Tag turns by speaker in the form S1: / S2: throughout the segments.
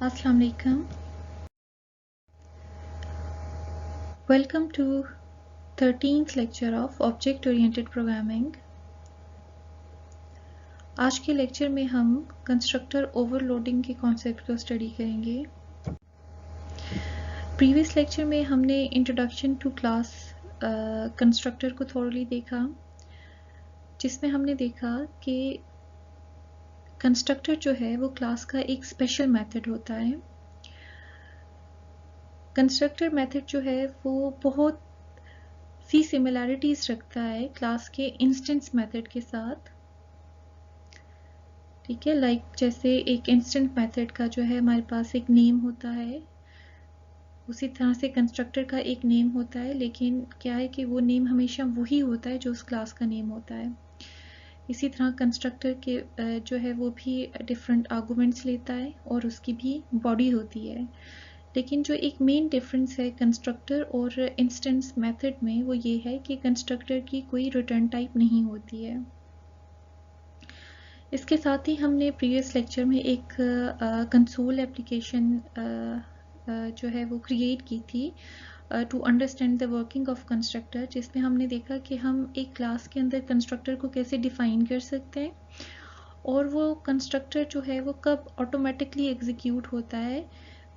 S1: Assalamu alaikum. Welcome to 13th lecture of Object Oriented Programming. आज के lecture में हम कंस्ट्रक्टर ओवरलोडिंग के कॉन्सेप्ट को स्टडी करेंगे। प्रीवियस लेक्चर में हमने इंट्रोडक्शन टू क्लास कंस्ट्रक्टर को थोड़ली देखा, जिसमें हमने देखा कि कंस्ट्रक्टर जो है वो क्लास का एक स्पेशल मेथड होता है। कंस्ट्रक्टर मेथड जो है वो बहुत सी सिमिलैरिटीज रखता है क्लास के इंस्टेंस मेथड के साथ। ठीक है, लाइक जैसे एक इंस्टेंस मेथड का जो है हमारे पास एक नेम होता है, उसी तरह से कंस्ट्रक्टर का एक नेम होता है, लेकिन क्या है कि वो नेम हमेशा वही होता है जो उस क्लास का नेम होता है। इसी तरह कंस्ट्रक्टर के जो है वो भी डिफरेंट आर्गुमेंट्स लेता है और उसकी भी बॉडी होती है। लेकिन जो एक मेन डिफरेंस है कंस्ट्रक्टर और इंस्टेंस मेथड में वो ये है कि कंस्ट्रक्टर की कोई रिटर्न टाइप नहीं होती है। इसके साथ ही हमने प्रीवियस लेक्चर में एक कंसोल एप्लीकेशन जो है वो क्रिएट की थी to understand the working of constructor, जिसमें हमने देखा कि हम एक क्लास के अंदर कंस्ट्रक्टर को कैसे डिफाइन कर सकते हैं और वो कंस्ट्रक्टर जो है वो कब ऑटोमेटिकली एग्जीक्यूट होता है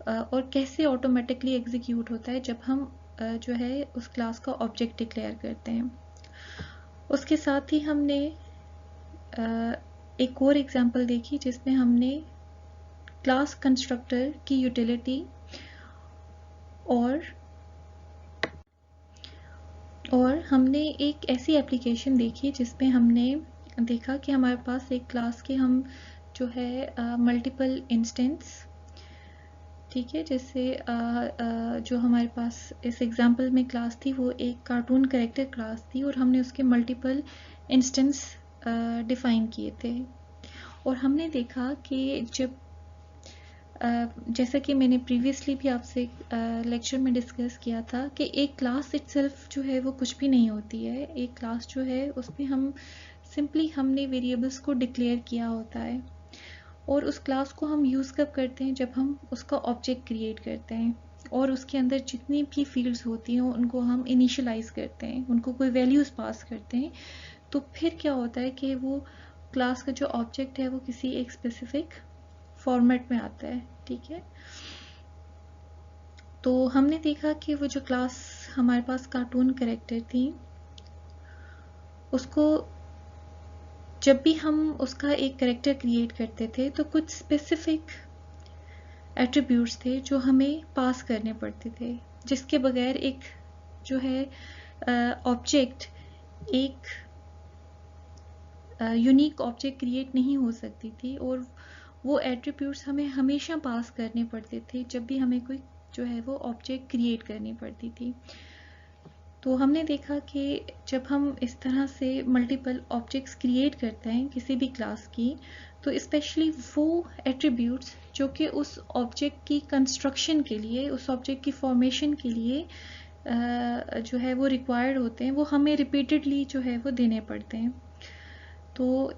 S1: और कैसे ऑटोमेटिकली एग्जीक्यूट होता है जब हम जो है उस क्लास का ऑब्जेक्ट डिक्लेयर करते हैं। उसके साथ ही हमने एक और एग्जांपल देखी जिसमें हमने क्लास कंस्ट्रक्टर की यूटिलिटी और हमने एक ऐसी एप्लीकेशन देखी जिसमें हमने देखा कि हमारे पास एक क्लास के हम जो है मल्टीपल इंस्टेंस, ठीक है, जैसे जो हमारे पास इस एग्जांपल में क्लास थी वो एक कार्टून कैरेक्टर क्लास थी और हमने उसके मल्टीपल इंस्टेंस डिफाइन किए थे। और हमने देखा कि जब जैसा कि मैंने प्रीवियसली भी आपसे लेक्चर में डिस्कस किया था कि एक क्लास इटसेल्फ जो है वो कुछ भी नहीं होती है। एक क्लास जो है उसमें हम सिंपली हमने वेरिएबल्स को डिक्लेयर किया होता है और उस क्लास को हम यूज़ कब करते हैं, जब हम उसका ऑब्जेक्ट क्रिएट करते हैं और उसके अंदर जितनी भी फील्ड्स होती हैं उनको हम इनिशियलाइज करते हैं, उनको कोई वैल्यूज़ पास करते हैं। तो फिर क्या होता है कि वो क्लास का जो ऑब्जेक्ट है वो किसी एक स्पेसिफिक फॉर्मेट में आता है। ठीक है, तो हमने देखा कि वो जो क्लास हमारे पास कार्टून कैरेक्टर थी उसको जब भी हम उसका एक कैरेक्टर क्रिएट करते थे तो कुछ स्पेसिफिक एट्रीब्यूट्स थे जो हमें पास करने पड़ते थे, जिसके बगैर एक जो है ऑब्जेक्ट एक यूनिक ऑब्जेक्ट क्रिएट नहीं हो सकती थी और वो एट्रीब्यूट्स हमें हमेशा पास करने पड़ते थे जब भी हमें कोई जो है वो ऑब्जेक्ट क्रिएट करनी पड़ती थी। तो हमने देखा कि जब हम इस तरह से मल्टीपल ऑब्जेक्ट्स क्रिएट करते हैं किसी भी क्लास की, तो स्पेशली वो एट्रीब्यूट्स जो कि उस ऑब्जेक्ट की कंस्ट्रक्शन के लिए, उस ऑब्जेक्ट की फॉर्मेशन के लिए जो है वो रिक्वायर्ड होते हैं, वो हमें रिपीटेडली जो है वो देने पड़ते हैं। तो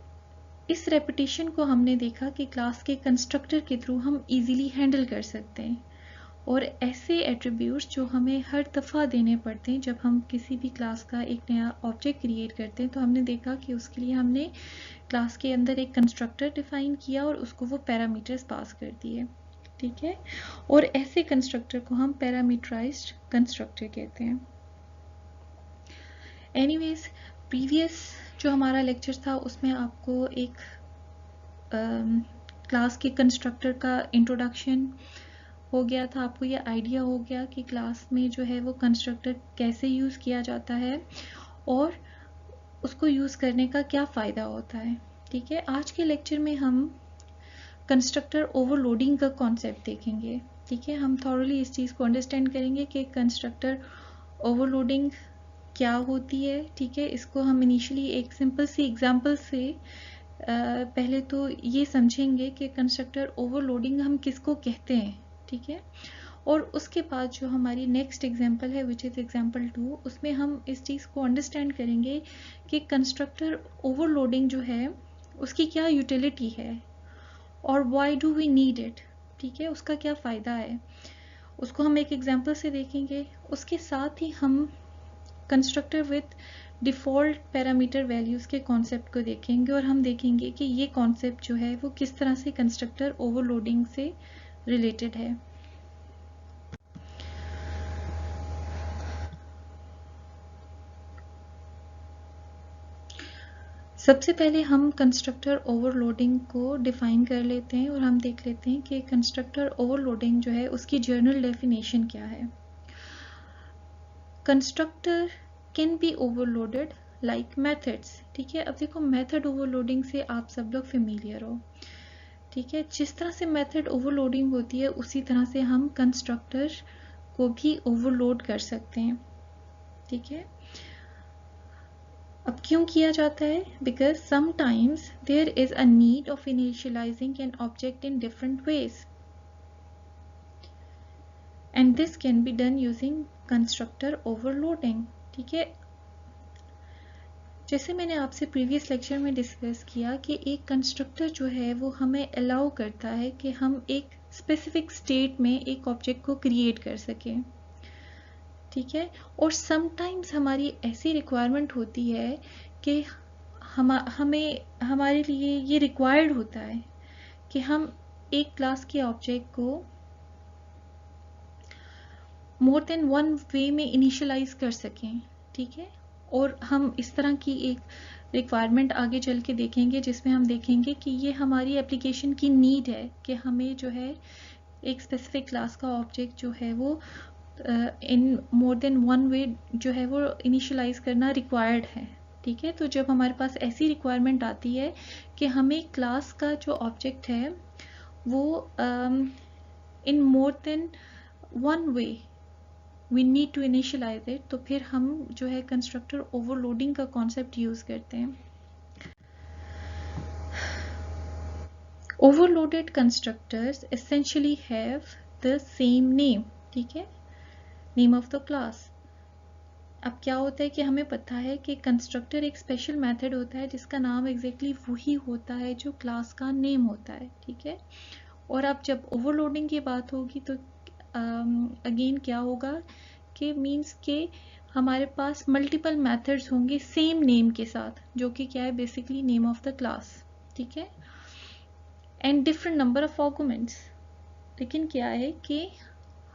S1: इस रेपिटेशन को हमने देखा कि क्लास के कंस्ट्रक्टर के थ्रू हम इजीली हैंडल कर सकते हैं और ऐसे एट्रीब्यूट्स जो हमें हर दफ़ा देने पड़ते हैं जब हम किसी भी क्लास का एक नया ऑब्जेक्ट क्रिएट करते हैं, तो हमने देखा कि उसके लिए हमने क्लास के अंदर एक कंस्ट्रक्टर डिफाइन किया और उसको वो पैरामीटर्स पास कर दिए। ठीक है, और ऐसे कंस्ट्रक्टर को हम पैरामीटराइज्ड कंस्ट्रक्टर कहते हैं। एनीवेज, प्रीवियस जो हमारा लेक्चर था उसमें आपको एक क्लास के कंस्ट्रक्टर का इंट्रोडक्शन हो गया था, आपको ये आइडिया हो गया कि क्लास में जो है वो कंस्ट्रक्टर कैसे यूज़ किया जाता है और उसको यूज़ करने का क्या फ़ायदा होता है। ठीक है, आज के लेक्चर में हम कंस्ट्रक्टर ओवरलोडिंग का कॉन्सेप्ट देखेंगे। ठीक है, हम थॉरली इस चीज़ को अंडरस्टैंड करेंगे कि कंस्ट्रक्टर ओवरलोडिंग क्या होती है। ठीक है, इसको हम इनिशियली एक सिंपल सी एग्जांपल से पहले तो ये समझेंगे कि कंस्ट्रक्टर ओवरलोडिंग हम किसको कहते हैं। ठीक है, और उसके बाद जो हमारी नेक्स्ट एग्जांपल है विच इज़ एग्जांपल 2, उसमें हम इस चीज़ को अंडरस्टैंड करेंगे कि कंस्ट्रक्टर ओवरलोडिंग जो है उसकी क्या यूटिलिटी है और why do we need it. ठीक है, उसका क्या फ़ायदा है, उसको हम एक एग्जांपल से देखेंगे। उसके साथ ही हम constructor with default parameter values के कॉन्सेप्ट को देखेंगे और हम देखेंगे कि ये कॉन्सेप्ट जो है वो किस तरह से कंस्ट्रक्टर ओवरलोडिंग से रिलेटेड है। सबसे पहले हम कंस्ट्रक्टर ओवरलोडिंग को डिफाइन कर लेते हैं और हम देख लेते हैं कि कंस्ट्रक्टर ओवरलोडिंग जो है उसकी जर्नल डेफिनेशन क्या है। Constructor can be overloaded like methods. ठीक है, अब देखो मेथड ओवरलोडिंग से आप सब लोग फेमिलियर हो। ठीक है, जिस तरह से मेथड ओवरलोडिंग होती है उसी तरह से हम कंस्ट्रक्टर को भी ओवरलोड कर सकते हैं। ठीक है, अब क्यों किया जाता है? Because sometimes there is a need of initializing an object in different ways and this can be done using constructor overloading. ठीक है, जैसे मैंने आपसे प्रीवियस लेक्चर में डिस्कस किया कि एक कंस्ट्रक्टर जो है वो हमें अलाउ करता है कि हम एक स्पेसिफिक स्टेट में एक ऑब्जेक्ट को क्रिएट कर सकें। ठीक है, और समटाइम्स हमारी ऐसी रिक्वायरमेंट होती है कि हमें हमारे लिए ये रिक्वायर्ड होता है कि हम एक क्लास के ऑब्जेक्ट को मोर देन वन वे में इनिशियलाइज कर सकें। ठीक है, और हम इस तरह की एक रिक्वायरमेंट आगे चल के देखेंगे जिसमें हम देखेंगे कि ये हमारी एप्लीकेशन की नीड है कि हमें जो है एक स्पेसिफिक क्लास का ऑब्जेक्ट जो है वो इन मोर देन वन वे जो है वो इनिशियलाइज करना रिक्वायर्ड है। ठीक है, तो जब हमारे पास ऐसी रिक्वायरमेंट आती है कि हमें क्लास का जो ऑब्जेक्ट है वो in more than one way we need to initialize it, तो फिर हम जो है कंस्ट्रक्टर ओवरलोडिंग का कॉन्सेप्ट यूज करते हैं। Overloaded constructors essentially have the same name. ठीक है, नेम ऑफ द क्लास। अब क्या होता है कि हमें पता है कि कंस्ट्रक्टर एक स्पेशल मेथड होता है जिसका नाम एग्जैक्टली वही होता है जो क्लास का नेम होता है। ठीक है, और अब जब ओवरलोडिंग की बात होगी तो अगेन क्या होगा कि मीन्स के हमारे पास मल्टीपल मेथड्स होंगे सेम नेम के साथ, जो कि क्या है basically name of the class. ठीक है, and different number of arguments. लेकिन क्या है कि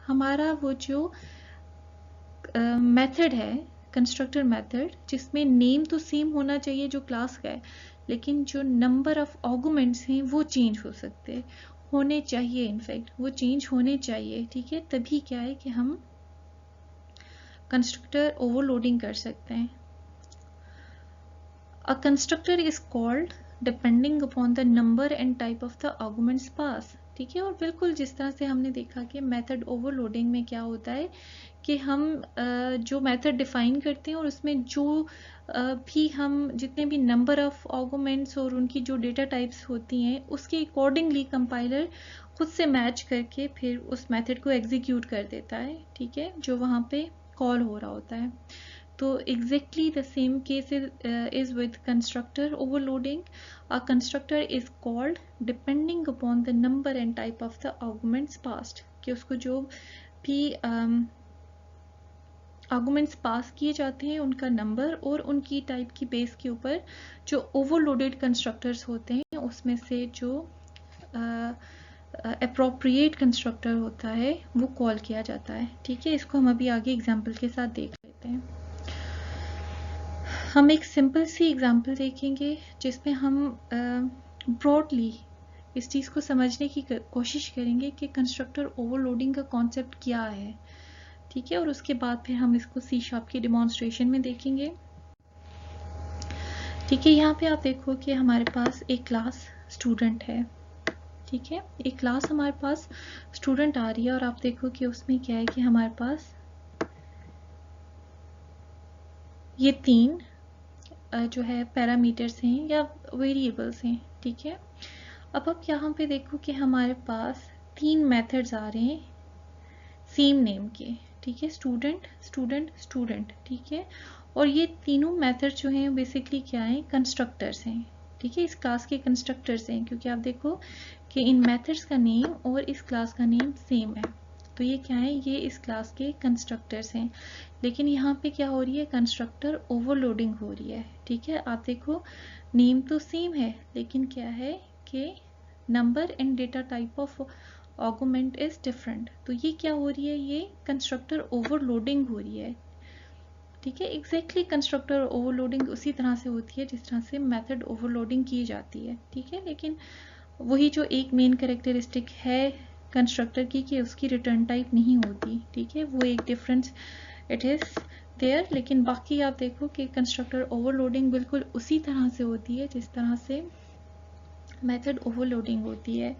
S1: हमारा वो जो मेथड है कंस्ट्रक्टर मेथड जिसमें नेम तो सेम होना चाहिए जो क्लास का है, लेकिन जो नंबर ऑफ आर्गुमेंट्स हैं वो चेंज हो सकते होने चाहिए, इनफैक्ट वो चेंज होने चाहिए। ठीक है, तभी क्या है कि हम कंस्ट्रक्टर ओवरलोडिंग कर सकते हैं। A constructor is called depending upon the number and type of the arguments pass. ठीक है, और बिल्कुल जिस तरह से हमने देखा कि मेथड ओवरलोडिंग में क्या होता है कि हम जो मेथड डिफाइन करते हैं और उसमें जो भी हम जितने भी नंबर ऑफ आर्गुमेंट्स और उनकी जो डेटा टाइप्स होती हैं उसके अकॉर्डिंगली कंपाइलर खुद से मैच करके फिर उस मेथड को एग्जीक्यूट कर देता है। ठीक है, जो वहाँ पे कॉल हो रहा होता है। तो exactly the same case is with constructor overloading. A constructor is called depending upon the number and type of the arguments passed, कि उसको जो भी आर्गुमेंट्स पास किए जाते हैं उनका नंबर और उनकी टाइप की बेस के ऊपर जो ओवरलोडेड कंस्ट्रक्टर्स होते हैं उसमें से जो अप्रोप्रिएट कंस्ट्रक्टर होता है वो कॉल किया जाता है। ठीक है, इसको हम अभी आगे एग्जांपल के साथ देख लेते हैं। हम एक सिंपल सी एग्जांपल देखेंगे जिसमें हम ब्रॉडली इस चीज़ को समझने की कोशिश करेंगे कि कंस्ट्रक्टर ओवरलोडिंग का कॉन्सेप्ट क्या है। ठीक है, और उसके बाद फिर हम इसको सी शार्प की डिमॉन्स्ट्रेशन में देखेंगे। ठीक है, यहाँ पे आप देखो कि हमारे पास एक क्लास स्टूडेंट है। ठीक है, एक क्लास हमारे पास स्टूडेंट आ रही है और आप देखो कि उसमें क्या है कि हमारे पास ये तीन जो है पैरामीटर्स हैं या वेरिएबल्स हैं। ठीक है, अब आप यहाँ पे देखो कि हमारे पास तीन मेथड्स आ रहे हैं सेम नेम के। ठीक है, स्टूडेंट स्टूडेंट स्टूडेंट। ठीक है, और ये तीनों मेथड जो हैं बेसिकली क्या है कंस्ट्रक्टर्स हैं। ठीक है, इस क्लास के कंस्ट्रक्टर्स हैं, क्योंकि आप देखो कि इन मेथड्स का नेम और इस क्लास का नेम सेम है, तो ये क्या है, ये इस क्लास के कंस्ट्रक्टर्स हैं। लेकिन यहाँ पे क्या हो रही है, कंस्ट्रक्टर ओवरलोडिंग हो रही है। ठीक है, आप देखो नेम तो सेम है, लेकिन क्या है कि number and data type of argument is different. तो ये क्या हो रही है, ये कंस्ट्रक्टर ओवरलोडिंग हो रही है। ठीक है, एग्जैक्टली कंस्ट्रक्टर ओवरलोडिंग उसी तरह से होती है जिस तरह से मेथड ओवरलोडिंग की जाती है। ठीक है, लेकिन वही जो एक मेन कैरेक्टरिस्टिक है कंस्ट्रक्टर की कि उसकी रिटर्न टाइप नहीं होती। ठीक है, वो एक डिफरेंस इट इज देयर। लेकिन बाकी आप देखो कि कंस्ट्रक्टर ओवरलोडिंग बिल्कुल उसी तरह से होती है जिस तरह से मेथड ओवरलोडिंग होती है।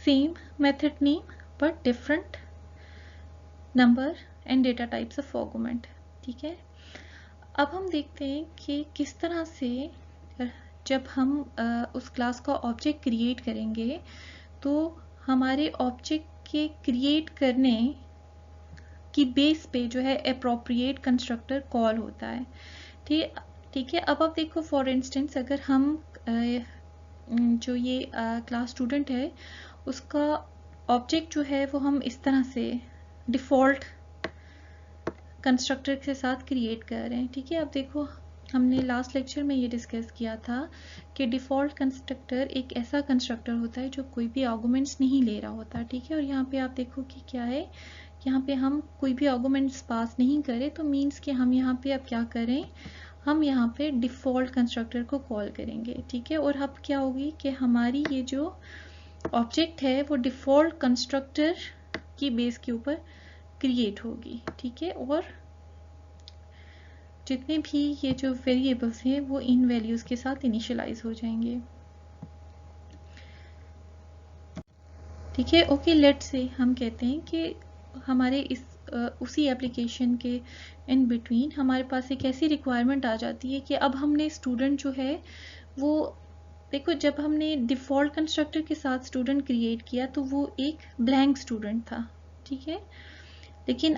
S1: Same method name but different number and data types of argument. ठीक है, अब हम देखते हैं कि किस तरह से जब हम उस क्लास का ऑब्जेक्ट क्रिएट करेंगे तो हमारे ऑब्जेक्ट के क्रिएट करने की बेस पे जो है एप्रोप्रिएट कंस्ट्रक्टर कॉल होता है। ठीक है, अब आप देखो फॉर इंस्टेंस अगर हम जो ये क्लास स्टूडेंट है उसका ऑब्जेक्ट जो है वो हम इस तरह से डिफ़ॉल्ट कंस्ट्रक्टर के साथ क्रिएट कर रहे हैं। ठीक है, अब देखो हमने लास्ट लेक्चर में ये डिस्कस किया था कि डिफ़ॉल्ट कंस्ट्रक्टर एक ऐसा कंस्ट्रक्टर होता है जो कोई भी आर्गुमेंट्स नहीं ले रहा होता। ठीक है, और यहाँ पे आप देखो कि क्या है, यहाँ पे हम कोई भी आर्गुमेंट्स पास नहीं करें, तो मीन्स कि हम यहाँ पे अब क्या करें, हम यहाँ पे डिफ़ॉल्ट कंस्ट्रक्टर को कॉल करेंगे। ठीक है, और अब क्या होगी कि हमारी ये जो ऑब्जेक्ट है वो डिफ़ॉल्ट कंस्ट्रक्टर की बेस के ऊपर क्रिएट होगी। ठीक है, और जितने भी ये जो वेरिएबल्स हैं वो इन वैल्यूज़ के साथ इनिशियलाइज हो जाएंगे। ठीक है, ओके, लेट्स से हम कहते हैं कि हमारे इस उसी एप्लीकेशन के इन बिटवीन हमारे पास एक ऐसी रिक्वायरमेंट आ जाती है कि अब हमने स्टूडेंट जो है वो देखो, जब हमने डिफ़ॉल्ट कंस्ट्रक्टर के साथ स्टूडेंट क्रिएट किया तो वो एक ब्लैंक स्टूडेंट था। ठीक है, लेकिन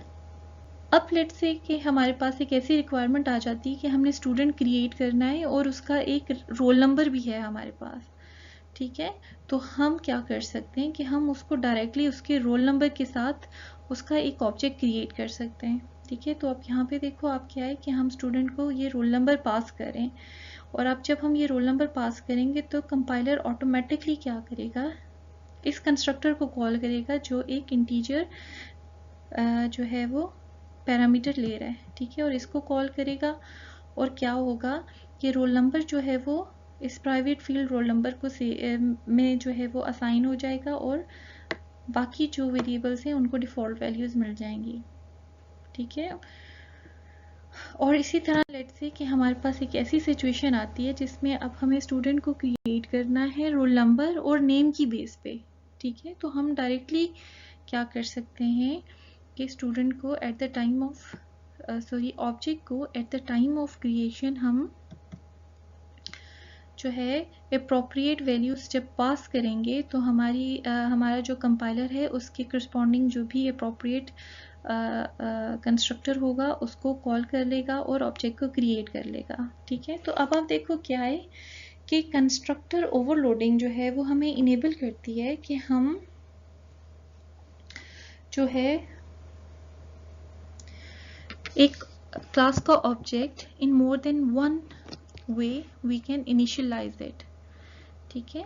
S1: अब लेट्स से कि हमारे पास एक ऐसी रिक्वायरमेंट आ जाती है कि हमने स्टूडेंट क्रिएट करना है और उसका एक रोल नंबर भी है हमारे पास। ठीक है, तो हम क्या कर सकते हैं कि हम उसको डायरेक्टली उसके रोल नंबर के साथ उसका एक ऑब्जेक्ट क्रिएट कर सकते हैं। ठीक है, तो आप यहाँ पे देखो आप क्या है कि हम स्टूडेंट को ये रोल नंबर पास करें, और अब जब हम ये रोल नंबर पास करेंगे तो कंपाइलर ऑटोमेटिकली क्या करेगा, इस कंस्ट्रक्टर को कॉल करेगा जो एक इंटीजर जो है वो पैरामीटर ले रहा है। ठीक है, और इसको कॉल करेगा और क्या होगा कि रोल नंबर जो है वो इस प्राइवेट फील्ड रोल नंबर को में जो है वो असाइन हो जाएगा और बाकी जो वेरिएबल्स हैं उनको डिफ़ॉल्ट वैल्यूज़ मिल जाएंगी। ठीक है, और इसी तरह लेट्स से कि हमारे पास एक ऐसी सिचुएशन आती है जिसमें अब हमें स्टूडेंट को क्रिएट करना है रोल नंबर और नेम की बेस पे। ठीक है, तो हम डायरेक्टली क्या कर सकते हैं कि स्टूडेंट को at the time of object को at the time of creation हम जो है एप्रोप्रिएट वैल्यूज जब पास करेंगे तो हमारा जो कंपाइलर है उसके करस्पॉन्डिंग जो भी एप्रोप्रिएट कंस्ट्रक्टर होगा उसको कॉल कर लेगा और ऑब्जेक्ट को क्रिएट कर लेगा। ठीक है, तो अब आप देखो क्या है कि कंस्ट्रक्टर ओवरलोडिंग जो है वो हमें इनेबल करती है कि हम जो है एक क्लास का object in more than one way we can initialize it. ठीक है,